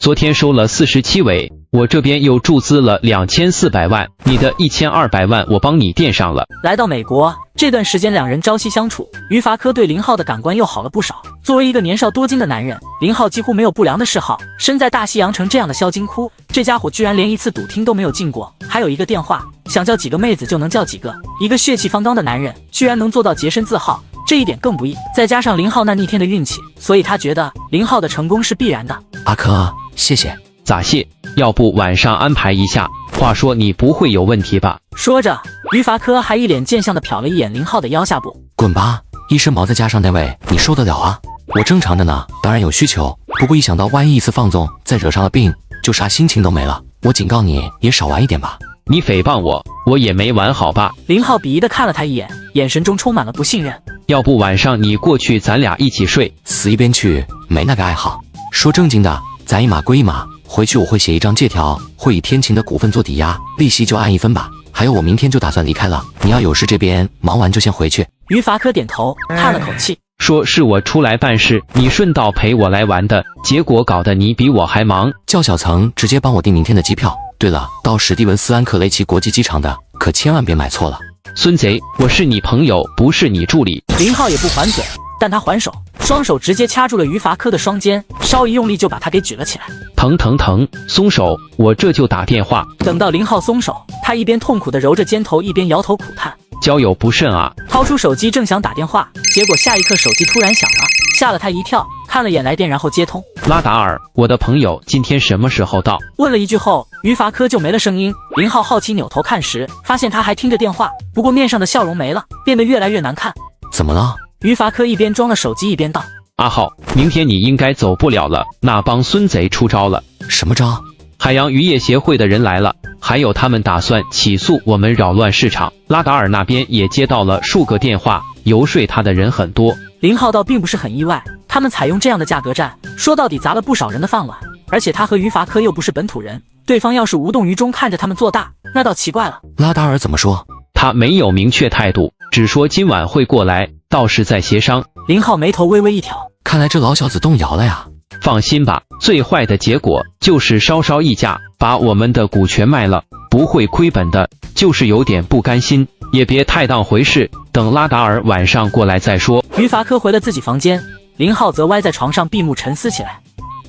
昨天收了47尾，我这边又注资了2400万，你的1200万我帮你垫上了。来到美国这段时间，两人朝夕相处，于伐科对林浩的感官又好了不少。作为一个年少多金的男人，林浩几乎没有不良的嗜好。身在大西洋城这样的销金窟，这家伙居然连一次赌厅都没有进过。还有一个电话，想叫几个妹子就能叫几个。一个血气方刚的男人，居然能做到洁身自好，这一点更不易。再加上林浩那逆天的运气，所以他觉得林浩的成功是必然的。阿珂，谢谢。咋谢？要不晚上安排一下？话说你不会有问题吧？说着，于伐科还一脸贱相的瞟了一眼林浩的腰下部。滚吧，一身毛再加上那位，你受得了啊？我正常的呢，当然有需求，不过一想到万一一次放纵再惹上了病，就啥心情都没了。我警告你，也少玩一点吧。你诽谤我，我也没玩好吧？林浩鄙夷的看了他一眼，眼神中充满了不信任。要不晚上你过去，咱俩一起睡？死一边去，没那个爱好。说正经的，咱一码归一码。回去我会写一张借条，会以天晴的股份做抵押，利息就按1分吧。还有我明天就打算离开了，你要有事这边忙完就先回去。于伐科点头，叹了口气，说是我出来办事，你顺道陪我来玩的，结果搞得你比我还忙。叫小曾直接帮我订明天的机票。对了，到史蒂文斯安克雷奇国际机场的，可千万别买错了。孙贼，我是你朋友，不是你助理。林浩也不还嘴，但他还手，双手直接掐住了于伐科的双肩，稍一用力就把他给举了起来。疼疼疼，松手，我这就打电话。等到林浩松手，他一边痛苦地揉着肩头，一边摇头苦叹，交友不慎啊。掏出手机正想打电话，结果下一刻手机突然响了，吓了他一跳，看了眼来电然后接通。拉达尔，我的朋友今天什么时候到？问了一句后，于伐科就没了声音。林浩好奇扭头看时，发现他还听着电话，不过面上的笑容没了，变得越来越难看。怎么了？于伐科一边装了手机一边道：阿浩，明天你应该走不了了，那帮孙贼出招了。什么招？海洋渔业协会的人来了，还有他们打算起诉我们扰乱市场。拉达尔那边也接到了数个电话，游说他的人很多。林浩倒并不是很意外，他们采用这样的价格战，说到底砸了不少人的饭碗。而且他和于伐科又不是本土人，对方要是无动于衷看着他们做大，那倒奇怪了。拉达尔怎么说？他没有明确态度，只说今晚会过来，到时再协商。林浩眉头微微一挑，看来这老小子动摇了呀。放心吧，最坏的结果就是稍稍议价，把我们的股权卖了，不会亏本的，就是有点不甘心，也别太当回事，等拉达尔晚上过来再说。于伐科回了自己房间，林浩则歪在床上闭目沉思起来。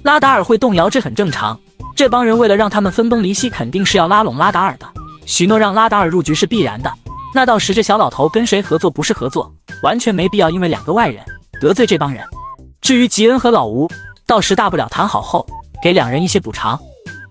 拉达尔会动摇，这很正常，这帮人为了让他们分崩离析，肯定是要拉拢拉达尔的，许诺让拉达尔入局是必然的。那到时这小老头跟谁合作不是合作，完全没必要因为2个外人得罪这帮人。至于吉恩和老吴，到时大不了谈好后给2人一些补偿。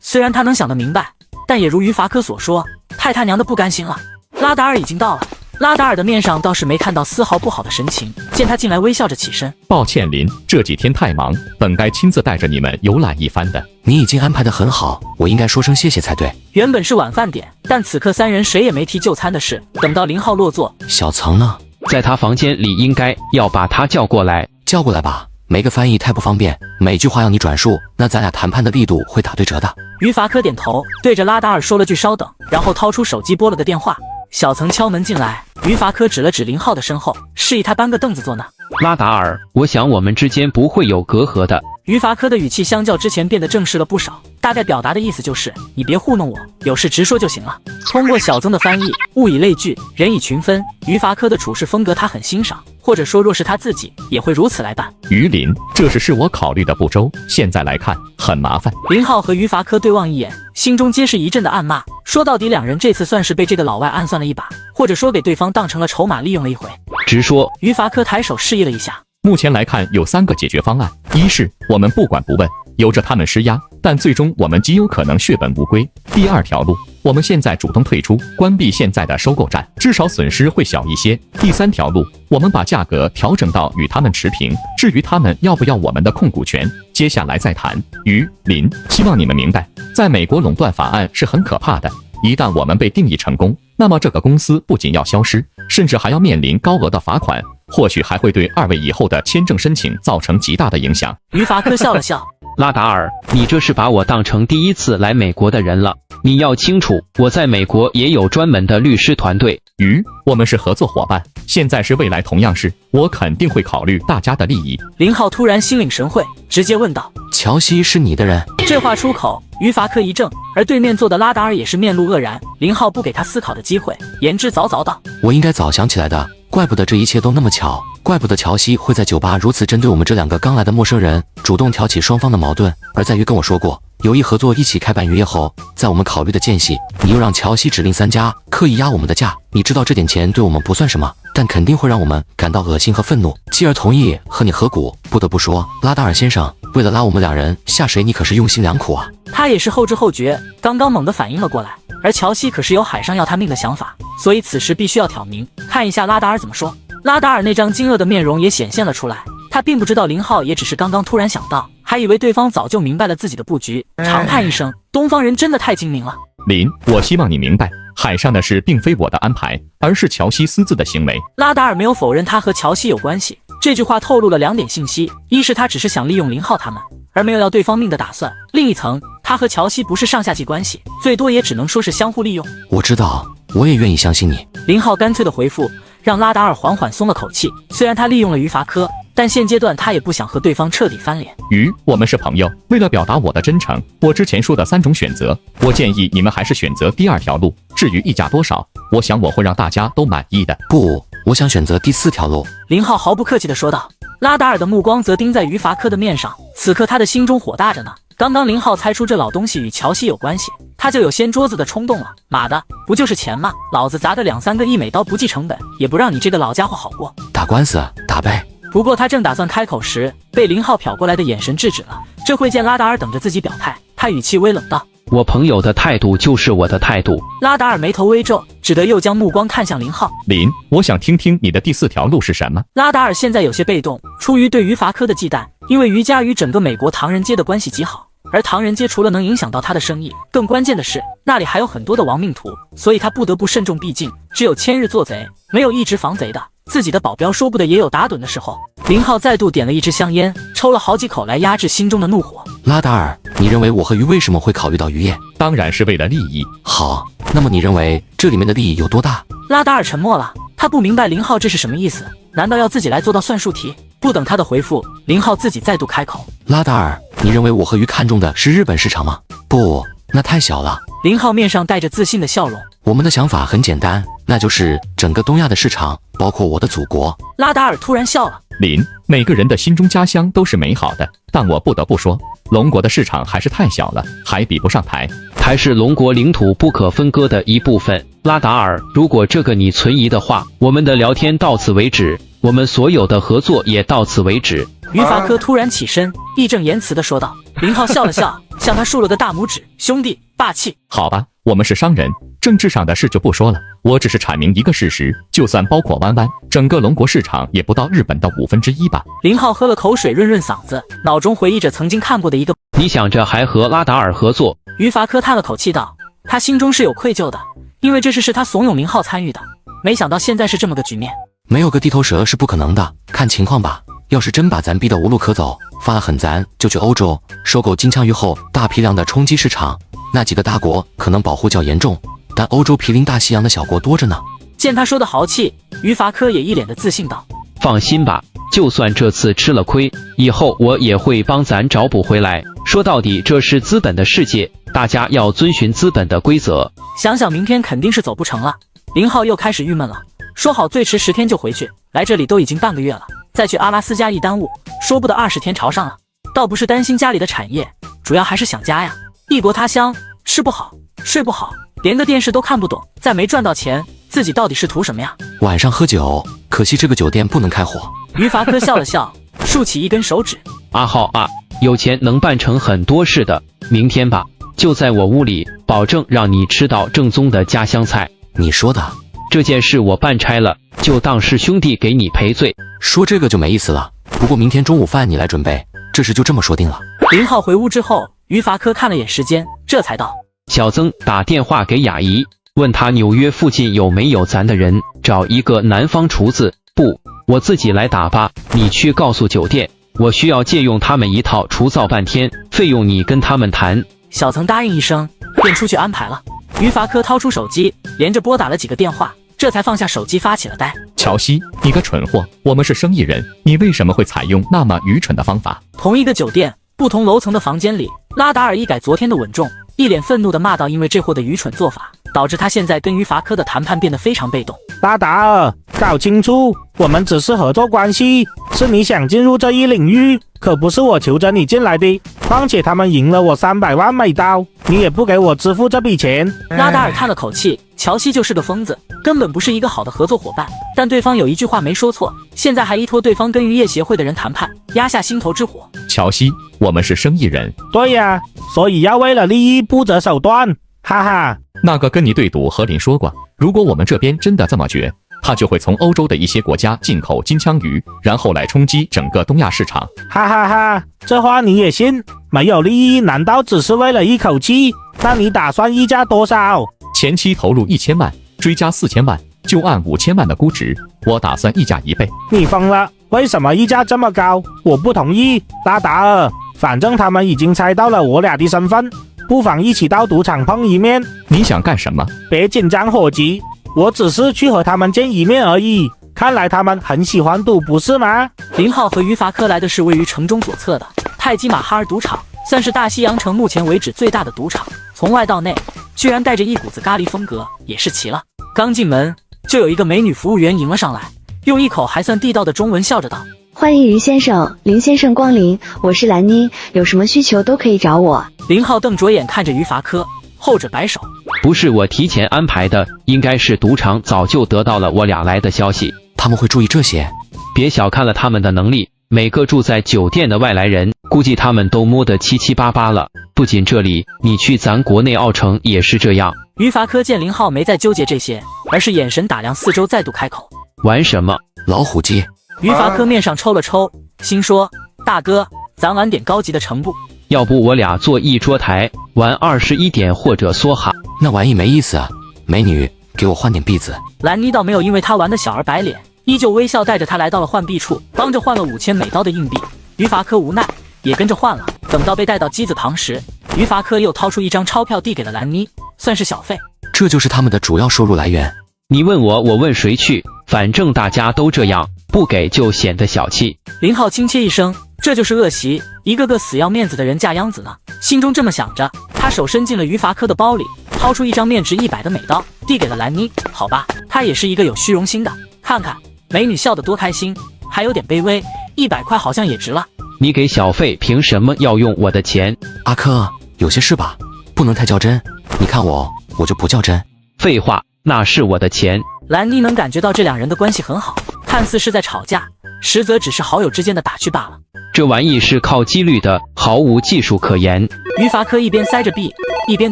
虽然他能想得明白，但也如于伐科所说，太他娘的不甘心了。拉达尔已经到了，拉达尔的面上倒是没看到丝毫不好的神情，见他进来微笑着起身。抱歉林，这几天太忙，本该亲自带着你们游览一番的。你已经安排得很好，我应该说声谢谢才对。原本是晚饭点，但此刻3人谁也没提就餐的事。等到林浩落座，小曾呢？在他房间里，应该要把他叫过来。叫过来吧，没个翻译太不方便，每句话要你转述，那咱俩谈判的力度会打对折的。于伐科点头，对着拉达尔说了句稍等，然后掏出手机拨了个电话。小曾敲门进来，于伐科指了指林浩的身后，示意他搬个凳子坐那。拉达尔，我想我们之间不会有隔阂的。于伐科的语气相较之前变得正式了不少，大概表达的意思就是你别糊弄我，有事直说就行了。通过小曾的翻译，物以类聚，人以群分，于伐科的处事风格他很欣赏，或者说若是他自己也会如此来办。于林，这是我考虑的不周，现在来看很麻烦。林浩和于伐科对望一眼，心中皆是一阵的暗骂。说到底2人这次算是被这个老外暗算了一把，或者说给对方当成了筹码利用了一回。直说。于伐科抬手示意了一下。目前来看有3个解决方案，一是我们不管不问，由着他们施压，但最终我们极有可能血本无归。第2条路，我们现在主动退出，关闭现在的收购站，至少损失会小一些。第3条路，我们把价格调整到与他们持平，至于他们要不要我们的控股权，接下来再谈。于林，希望你们明白，在美国垄断法案是很可怕的，一旦我们被定义成功，那么这个公司不仅要消失，甚至还要面临高额的罚款，或许还会对2位以后的签证申请造成极大的影响。于伐科笑了笑，拉达尔，你这是把我当成第一次来美国的人了。你要清楚，我在美国也有专门的律师团队，鱼，我们是合作伙伴，现在是未来同样是，我肯定会考虑大家的利益。林浩突然心领神会，直接问道：“乔西是你的人？”这话出口，于伐科一怔，而对面坐的拉达尔也是面露愕然。林浩不给他思考的机会，言之凿凿道：“我应该早想起来的，怪不得这一切都那么巧，怪不得乔西会在酒吧如此针对我们这两个刚来的陌生人，主动挑起双方的矛盾。而在于跟我说过有意合作一起开办渔业后，在我们考虑的间隙，你又让乔西指令3家刻意压我们的价。你知道这点钱对我们不算什么，但肯定会让我们感到恶心和愤怒，继而同意和你合股。不得不说，拉达尔先生为了拉我们两人下水，你可是用心良苦啊。”他也是后知后觉，刚刚猛地反应了过来。而乔西可是有海上要他命的想法，所以此时必须要挑明，看一下拉达尔怎么说。拉达尔那张惊愕的面容也显现了出来，他并不知道林浩也只是刚刚突然想到，还以为对方早就明白了自己的布局。长叹一声，东方人真的太精明了。林，我希望你明白，海上的事并非我的安排，而是乔西私自的行为。拉达尔没有否认他和乔西有关系，这句话透露了2点信息：一是他只是想利用林浩他们，而没有要对方命的打算；另一层，他和乔西不是上下级关系，最多也只能说是相互利用。我知道，我也愿意相信你。林浩干脆的回复让拉达尔缓缓松了口气。虽然他利用了于伐科，但现阶段他也不想和对方彻底翻脸。鱼，我们是朋友，为了表达我的真诚，我之前说的3种选择，我建议你们还是选择第2条路。至于溢价多少，我想我会让大家都满意的。不，我想选择第4条路。林浩毫不客气地说道。拉达尔的目光则盯在于伐科的面上，此刻他的心中火大着呢。刚刚林浩猜出这老东西与乔西有关系，他就有掀桌子的冲动了。妈的，不就是钱吗？老子砸个2-3个1美刀不计成本，也不让你这个老家伙好过。打官司，打呗。不过他正打算开口时，被林浩瞟过来的眼神制止了。这会见拉达尔等着自己表态，他语气微冷道：“我朋友的态度就是我的态度。”拉达尔眉头微皱，只得又将目光看向林浩。林，我想听听你的第4条路是什么？拉达尔现在有些被动，出于对于伐科的忌惮，因为于家与整个美国唐人街的关系极好，而唐人街除了能影响到他的生意，更关键的是那里还有很多的亡命徒，所以他不得不慎重毕竟，只有千日做贼，没有一直防贼的。自己的保镖说不得也有打盹的时候。林浩再度点了一支香烟，抽了好几口来压制心中的怒火。拉达尔，你认为我和鱼为什么会考虑到渔业？当然是为了利益。好，那么你认为这里面的利益有多大？拉达尔沉默了，他不明白林浩这是什么意思，难道要自己来做到算术题？不等他的回复，林浩自己再度开口：拉达尔，你认为我和鱼看中的是日本市场吗？不，那太小了。林浩面上带着自信的笑容。我们的想法很简单，那就是整个东亚的市场，包括我的祖国。拉达尔突然笑了。林，每个人的心中家乡都是美好的，但我不得不说，龙国的市场还是太小了，还比不上台。台是龙国领土不可分割的一部分。拉达尔，如果这个你存疑的话，我们的聊天到此为止，我们所有的合作也到此为止。于伐科突然起身，义正言辞地说道。林浩笑了笑，向他竖了个大拇指：“兄弟，霸气。”好吧，我们是商人，政治上的事就不说了，我只是阐明一个事实，就算包括湾湾，整个龙国市场也不到日本的1/5吧。林浩喝了口水润润嗓子，脑中回忆着曾经看过的一个。你想着还和拉达尔合作？于伐科叹了口气道，他心中是有愧疚的，因为这事是他怂恿林浩参与的，没想到现在是这么个局面。没有个地头蛇是不可能的，看情况吧。要是真把咱逼得无路可走，发了狠咱就去欧洲收购金枪鱼后大批量的冲击市场，那几个大国可能保护较严重，但欧洲毗邻大西洋的小国多着呢。见他说的豪气，于伐科也一脸的自信道：“放心吧，就算这次吃了亏，以后我也会帮咱找补回来。说到底，这是资本的世界，大家要遵循资本的规则。”想想明天肯定是走不成了，林浩又开始郁闷了。说好最迟10天就回去，来这里都已经半个月了，再去阿拉斯加一耽误，说不得20天朝上了。倒不是担心家里的产业，主要还是想家呀。异国他乡，吃不好，睡不好，连个电视都看不懂，再没赚到钱，自己到底是图什么呀？晚上喝酒，可惜这个酒店不能开火。于伐科笑了笑，竖起一根手指：“阿浩啊，有钱能办成很多事的，明天吧，就在我屋里，保证让你吃到正宗的家乡菜。”你说的这件事我办拆了，就当是兄弟给你赔罪。说这个就没意思了，不过明天中午饭你来准备，这事就这么说定了。林浩回屋之后，于伐科看了眼时间，这才道：“小曾打电话给雅怡，问他纽约附近有没有咱的人，找一个南方厨子。不，我自己来打吧，你去告诉酒店，我需要借用他们一套除灶半天，费用你跟他们谈。”小曾答应一声，便出去安排了。于伐科掏出手机，连着拨打了几个电话。这才放下手机发起了呆。乔西，你个蠢货，我们是生意人，你为什么会采用那么愚蠢的方法？同一个酒店，不同楼层的房间里，拉达尔一改昨天的稳重，一脸愤怒地骂道：“因为这货的愚蠢做法，导致他现在跟于法科的谈判变得非常被动。”拉达尔，搞清楚，我们只是合作关系，是你想进入这一领域，可不是我求着你进来的。况且他们赢了我300万美刀，你也不给我支付这笔钱。拉达尔叹了口气，乔西就是个疯子，根本不是一个好的合作伙伴。但对方有一句话没说错，现在还依托对方跟渔业协会的人谈判，压下心头之火。乔西，我们是生意人。对呀，所以要为了利益不择手段，哈哈。那个跟你对赌何林说过，如果我们这边真的这么绝，他就会从欧洲的一些国家进口金枪鱼，然后来冲击整个东亚市场。哈哈哈，这话你也信？没有利益难道只是为了一口气？那你打算溢价多少？前期投入1000万，追加4000万，就按5000万的估值，我打算溢价1倍。你疯了？为什么溢价这么高？我不同意。拉达尔，反正他们已经猜到了我俩的身份，不妨一起到赌场碰一面。你想干什么？别紧张伙计，我只是去和他们见一面而已。看来他们很喜欢赌，不是吗？林浩和于法科来的是位于城中左侧的泰姬玛哈尔赌场，算是大西洋城目前为止最大的赌场，从外到内居然带着一股子咖喱风格，也是奇了。刚进门就有一个美女服务员迎了上来，用一口还算地道的中文笑着道：“欢迎于先生、林先生光临，我是兰妮，有什么需求都可以找我。”林浩瞪着眼看着于法科，后者摆手：“不是我提前安排的，应该是赌场早就得到了我俩来的消息。他们会注意这些？别小看了他们的能力，每个住在酒店的外来人，估计他们都摸得七七八八了。不仅这里，你去咱国内奥城也是这样。”于法科见林浩没再纠结这些，而是眼神打量四周，再度开口：“玩什么？老虎机？”于法科面上抽了抽，心说：“大哥，咱玩点高级的程不？要不我俩坐一桌台，玩21点或者梭哈。”那玩意没意思啊！美女，给我换点币子。兰妮倒没有因为他玩的小而白脸，依旧微笑带着他来到了换币处，帮着换了5000美刀的硬币。于法科无奈，也跟着换了。等到被带到机子旁时，于法科又掏出一张钞票递给了兰妮，算是小费。这就是他们的主要收入来源。你问我，我问谁去？反正大家都这样，不给就显得小气。林浩轻切一声，这就是恶习，一个个死要面子的人架秧子呢。心中这么想着，他手伸进了于法科的包里，掏出一张面值100的美刀，递给了兰妮。好吧，他也是一个有虚荣心的，看看美女笑得多开心，还有点卑微，100块好像也值了。你给小费，凭什么要用我的钱？阿珂，有些事吧，不能太较真。你看我就不较真。废话，那是我的钱。兰妮能感觉到这两人的关系很好，看似是在吵架，实则只是好友之间的打趣罢了。这玩意是靠几率的，毫无技术可言。于法科一边塞着币，一边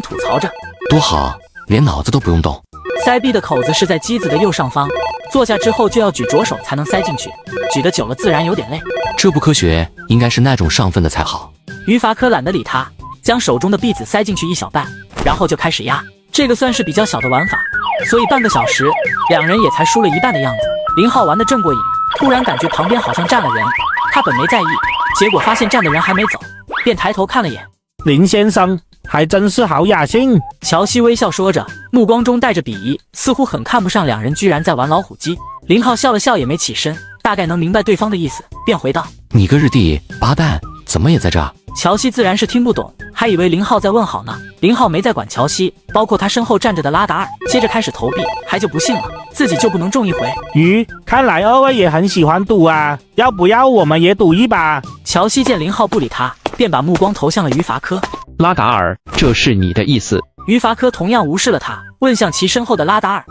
吐槽着：“多好，连脑子都不用动。”塞币的口子是在机子的右上方，坐下之后就要举左手才能塞进去，举得久了自然有点累。这不科学，应该是那种上分的才好。于法科懒得理他，将手中的币子塞进去一小半，然后就开始压。这个算是比较小的玩法，所以半个小时，两人也才输了一半的样子。林浩玩得正过瘾，突然感觉旁边好像站了人，他本没在意，结果发现站的人还没走，便抬头看了眼。林先生还真是好雅兴。乔西微笑说着，目光中带着鄙夷，似乎很看不上两人居然在玩老虎机。林浩笑了笑，也没起身，大概能明白对方的意思，便回道：“你个日地八蛋，怎么也在这？”乔西自然是听不懂，还以为林浩在问好呢。林浩没再管乔西，包括他身后站着的拉达尔，接着开始投币，还就不信了，自己就不能中一回。看来二位也很喜欢赌啊，要不要我们也赌一把？乔西见林浩不理他，便把目光投向了于法科。拉达尔，这是你的意思？于法科同样无视了他，问向其身后的拉达尔：“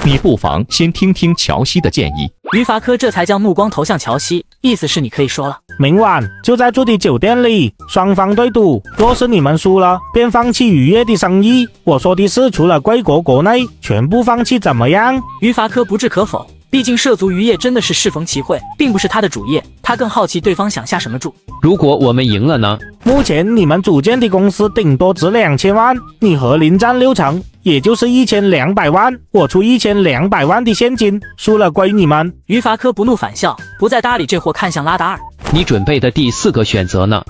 你不妨先听听乔西的建议。”于法科这才将目光投向乔西，意思是你可以说了。明晚就在住的酒店里，双方对赌，若是你们输了，便放弃渔业的生意。我说的是，除了贵国国内，全部放弃，怎么样？于法科不置可否，毕竟涉足渔业真的是适逢其会，并不是他的主业。他更好奇对方想下什么注。如果我们赢了呢？目前你们组建的公司顶多值2000万，你和林占60%，也就是1200万，我出1200万的现金，输了归你们。于法科不怒反笑，不再搭理这货，看向拉达尔：“你准备的第4个选择呢？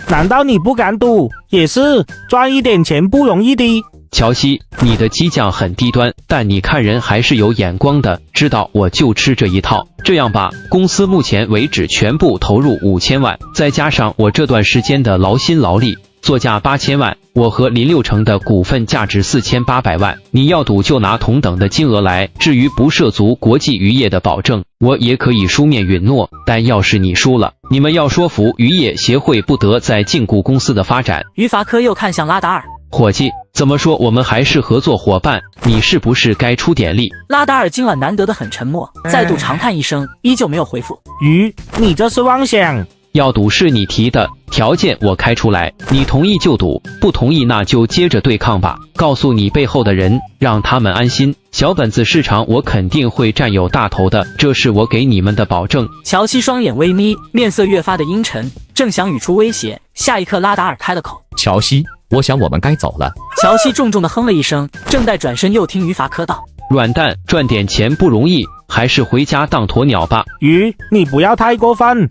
难道你不敢赌？也是，赚一点钱不容易的。”乔西，你的激将很低端，但你看人还是有眼光的，知道我就吃这一套。这样吧，公司目前为止全部投入5000万，再加上我这段时间的劳心劳力，作价8000万，我和林六成的股份价值4800万，你要赌就拿同等的金额来。至于不涉足国际渔业的保证，我也可以书面允诺，但要是你输了，你们要说服渔业协会不得再禁锢公司的发展。于伐科又看向拉达尔，伙计，怎么说我们还是合作伙伴，你是不是该出点力？拉达尔今晚难得的很沉默，再度长叹一声，依旧没有回复。鱼，你这是妄想。要赌是你提的，条件我开出来，你同意就赌，不同意那就接着对抗吧。告诉你背后的人，让他们安心。小本子市场我肯定会占有大头的，这是我给你们的保证。乔西双眼微眯，面色越发的阴沉，正想语出威胁，下一刻拉达尔开了口：乔西，我想我们该走了。乔西重重的哼了一声，正待转身，又听于伐科道：软蛋，赚点钱不容易，还是回家当鸵鸟吧。鱼，你不要太过分。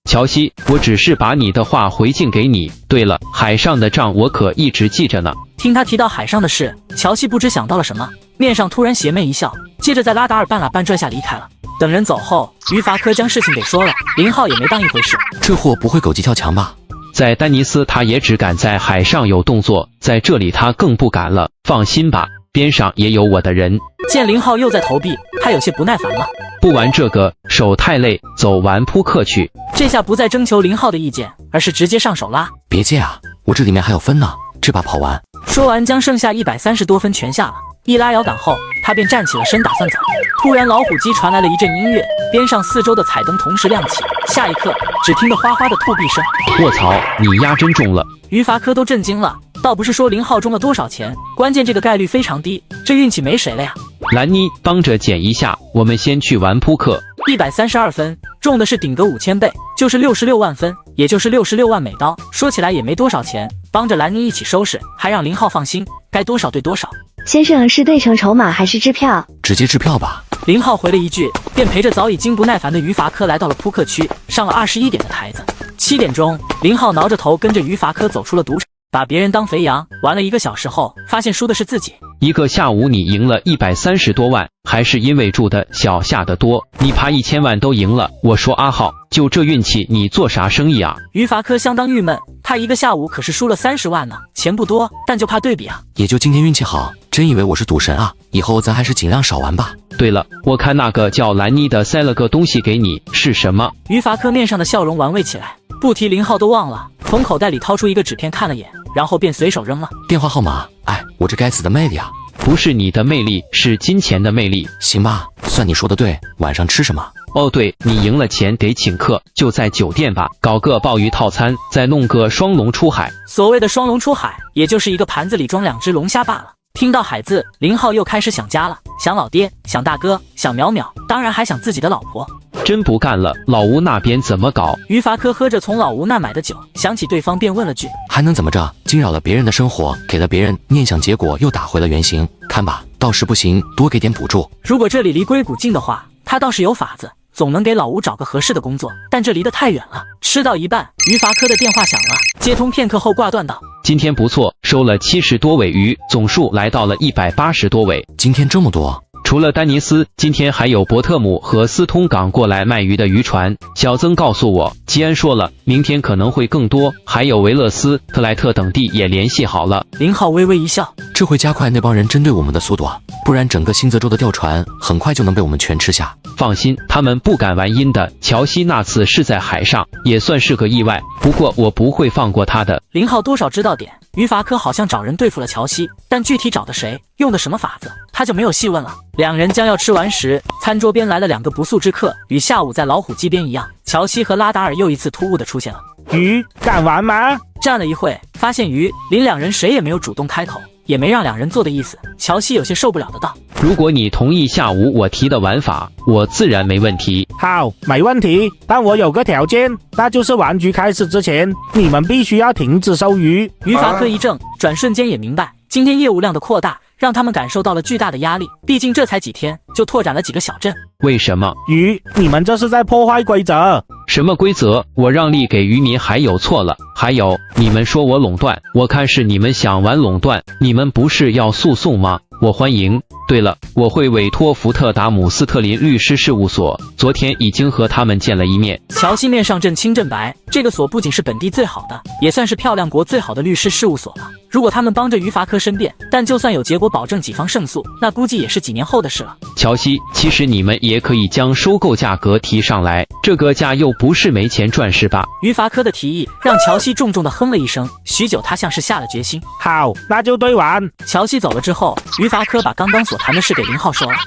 乔西，我只是把你的话回敬给你。对了，海上的账我可一直记着呢。听他提到海上的事，乔西不知想到了什么，面上突然邪魅一笑，接着在拉达尔半拉半拽下离开了。等人走后，于伐科将事情给说了，林浩也没当一回事。这货不会狗急跳墙吧？在丹尼斯他也只敢在海上有动作，在这里他更不敢了。放心吧，边上也有我的人。见林浩又在投币，他有些不耐烦了。不玩这个，手太累，走玩扑克去。这下不再征求林浩的意见，而是直接上手拉。别介啊，我这里面还有分呢，这把跑完。说完，将剩下130多分全下了。一拉摇杆后，他便站起了身，打算走。突然，老虎机传来了一阵音乐，边上四周的彩灯同时亮起。下一刻，只听得哗哗的吐币声。卧槽，你压真中了！于伐科都震惊了。倒不是说林浩中了多少钱，关键这个概率非常低，这运气没谁了呀。兰妮，帮着减一下，我们先去玩扑克。132分，中的是顶格5000倍，就是66万分，也就是66万美刀。说起来也没多少钱，帮着兰妮一起收拾，还让林浩放心，该多少对多少。先生是兑成筹码还是支票？直接支票吧。林浩回了一句，便陪着早已经不耐烦的于伐科来到了扑克区，上了21点的台子。7点钟，林浩挠着头跟着于伐科走出了赌场。把别人当肥羊，玩了1个小时后，发现输的是自己。一个下午你赢了130多万，还是因为注的小下的多，你爬1000万都赢了。我说阿浩，就这运气，你做啥生意啊？于伐科相当郁闷，他1个下午可是输了30万呢，钱不多，但就怕对比啊。也就今天运气好，真以为我是赌神啊！以后咱还是尽量少玩吧。对了，我看那个叫兰妮的塞了个东西给你，是什么？于伐科面上的笑容玩味起来，不提林浩都忘了，从口袋里掏出一个纸片看了眼，然后便随手扔了。电话号码，哎，我这该死的魅力啊！不是你的魅力，是金钱的魅力。行吧，算你说的对。晚上吃什么？哦对，你赢了钱得请客，就在酒店吧，搞个鲍鱼套餐，再弄个双龙出海。所谓的双龙出海，也就是一个盘子里装2只龙虾罢了。听到海字，林浩又开始想家了，想老爹，想大哥，想淼淼，当然还想自己的老婆。真不干了，老吴那边怎么搞？于伐科喝着从老吴那买的酒，想起对方便问了句：还能怎么着？惊扰了别人的生活，给了别人念想，结果又打回了原形。看吧，到时不行，多给点补助。如果这里离硅谷近的话，他倒是有法子，总能给老吴找个合适的工作，但这离得太远了。吃到一半，于伐科的电话响了，接通片刻后挂断道：今天不错，收了70多尾鱼，总数来到了180多尾。今天这么多？除了丹尼斯，今天还有伯特姆和斯通港过来卖鱼的渔船。小曾告诉我，吉安说了，明天可能会更多，还有维勒斯、特莱特等地也联系好了。林浩微微一笑，这会加快那帮人针对我们的速度啊，不然整个新泽州的钓船很快就能被我们全吃下。放心，他们不敢玩阴的。乔西那次是在海上，也算是个意外，不过我不会放过他的。林浩多少知道点，于伐科好像找人对付了乔西，但具体找的谁，用的什么法子，他就没有细问了。两人将要吃完时，餐桌边来了2个不速之客，与下午在老虎机边一样。乔西和拉达尔又一次突兀的出现了。鱼，敢玩吗？站了一会，发现于林2人谁也没有主动开口，也没让2人做的意思。乔西有些受不了的道：如果你同意下午我提的玩法，我自然没问题。好，没问题，但我有个条件，那就是玩局开始之前，你们必须要停止收鱼。于伐科一怔，转瞬间也明白，今天业务量的扩大让他们感受到了巨大的压力。毕竟这才几天，就拓展了几个小镇。为什么？鱼，你们这是在破坏规则。什么规则？我让利给渔民还有错了？还有，你们说我垄断，我看是你们想玩垄断，你们不是要诉讼吗？我欢迎。对了，我会委托福特达姆斯特林律师事务所，昨天已经和他们见了一面。乔西面上阵清正白，这个所不仅是本地最好的，也算是漂亮国最好的律师事务所了。如果他们帮着于伐科申辩，但就算有结果保证己方胜诉，那估计也是几年后的事了。乔西，其实你们也可以将收购价格提上来，这个价又不是没钱赚是吧？于伐科的提议让乔西重重地哼了一声，许久他像是下了决心。好，那就对完。乔西走了之后，于伐科把刚刚所谈的事给林浩说了。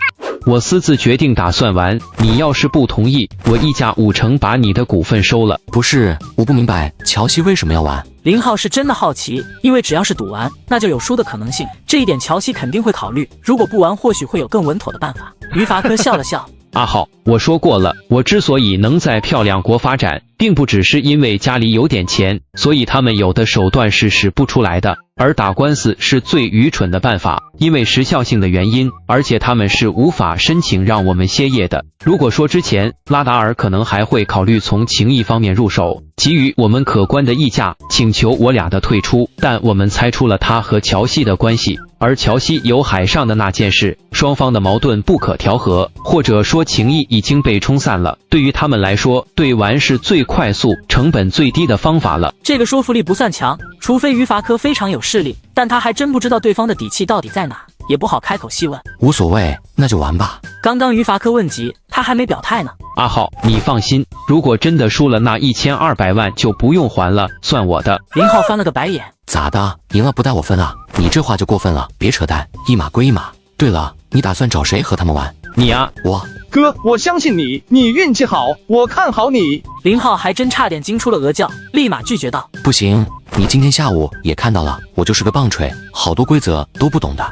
我私自决定打算完，你要是不同意，我溢价50%把你的股份收了。不是，我不明白乔西为什么要玩。林浩是真的好奇，因为只要是赌完，那就有输的可能性，这一点乔西肯定会考虑。如果不玩，或许会有更稳妥的办法。于伐科笑了笑。阿浩，我说过了，我之所以能在漂亮国发展，并不只是因为家里有点钱，所以他们有的手段是使不出来的。而打官司是最愚蠢的办法，因为时效性的原因，而且他们是无法申请让我们歇业的。如果说之前，拉达尔可能还会考虑从情谊方面入手，给予我们可观的溢价，请求我俩的退出，但我们猜出了他和乔西的关系，而乔西有海上的那件事，双方的矛盾不可调和，或者说情谊已经被冲散了。对于他们来说，对完是最快速、成本最低的方法了。这个说服力不算强，除非于伐科非常有势力，但他还真不知道对方的底气到底在哪，也不好开口细问。无所谓，那就玩吧。刚刚于伐科问及，他还没表态呢。阿浩，你放心，如果真的输了，那1200万就不用还了，算我的。林浩翻了个白眼，咋的？赢了不带我分啊？你这话就过分了，别扯淡，一码归一码。对了，你打算找谁和他们玩？你啊，哥，我相信你，你运气好，我看好你。林浩还真差点惊出了鹅叫，立马拒绝道：不行，你今天下午也看到了，我就是个棒槌，好多规则都不懂的。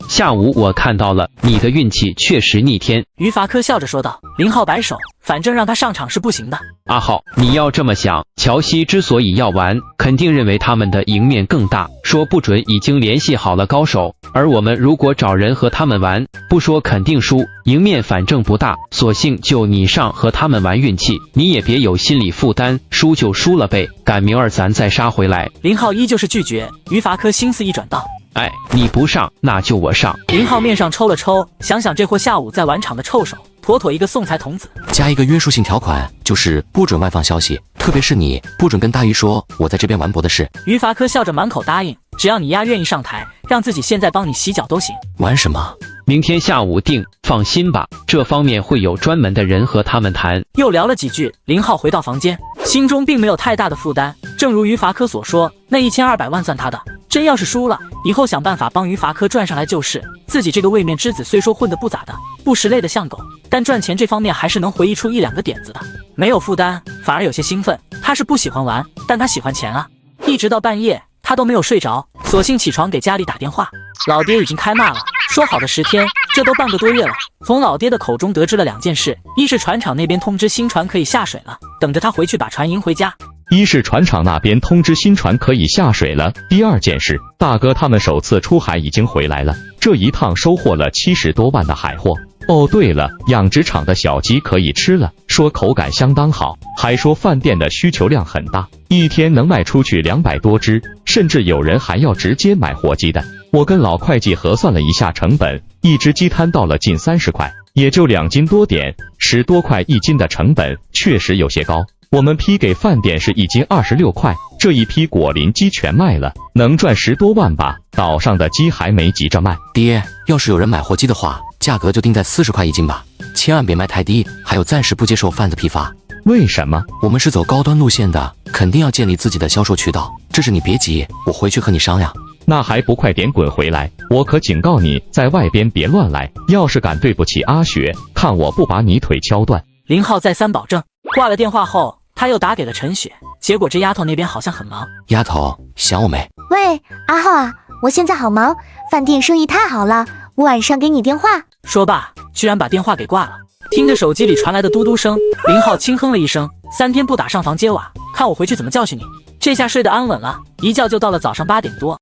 下午我看到了，你的运气确实逆天。于伐科笑着说道。林浩摆手，反正让他上场是不行的。阿浩，你要这么想，乔西之所以要玩，肯定认为他们的赢面更大，说不准已经联系好了高手，而我们如果找人和他们玩，不说肯定输，赢面反正不大，索性就你上和他们玩运气，你也别有心理负担，输就输了呗，赶明儿咱再杀回来。林浩依旧是拒绝。于伐科心思一转道：哎，你不上，那就我上。林浩面上抽了抽，想想这货下午在玩场的臭手，妥妥一个送财童子。加一个约束性条款，就是不准外放消息，特别是你，不准跟大鱼说我在这边玩博的事。于伐科笑着满口答应，只要你丫愿意上台，让自己现在帮你洗脚都行。玩什么？明天下午定，放心吧，这方面会有专门的人和他们谈。又聊了几句，林浩回到房间，心中并没有太大的负担。正如于伐科所说，那1200万算他的，真要是输了，以后想办法帮于伐科赚上来就是。自己这个位面之子虽说混得不咋的，不识类的像狗，但赚钱这方面还是能回忆出1-2个点子的。没有负担，反而有些兴奋。他是不喜欢玩，但他喜欢钱啊。一直到半夜，他都没有睡着，索性起床给家里打电话。老爹已经开骂了，说好的10天，这都半个多月了。从老爹的口中得知了2件事，一是船厂那边通知新船可以下水了，等着他回去把船迎回家。一是船厂那边通知新船可以下水了，第二件事，大哥他们首次出海已经回来了，这一趟收获了70多万的海货。哦，对了，养殖场的小鸡可以吃了，说口感相当好，还说饭店的需求量很大，一天能卖出去200多只，甚至有人还要直接买活鸡蛋。我跟老会计核算了一下成本，一只鸡摊到了近30块，也就2斤多点，10多块1斤的成本确实有些高。我们批给饭店是1斤26块，这一批果林鸡全卖了，能赚10多万吧。岛上的鸡还没急着卖。爹，要是有人买活鸡的话，价格就定在40块1斤吧，千万别卖太低。还有，暂时不接受贩子批发。为什么？我们是走高端路线的，肯定要建立自己的销售渠道。这事你别急，我回去和你商量。那还不快点滚回来！我可警告你，在外边别乱来，要是敢对不起阿雪，看我不把你腿敲断。林浩再三保证。挂了电话后，他又打给了陈雪，结果这丫头那边好像很忙。丫头，想我没？喂，阿浩啊，我现在好忙，饭店生意太好了，我晚上给你电话。说罢，居然把电话给挂了。听着手机里传来的嘟嘟声，林浩轻哼了一声：3天不打上房揭瓦，看我回去怎么教训你。这下睡得安稳了，一觉就到了早上8点多。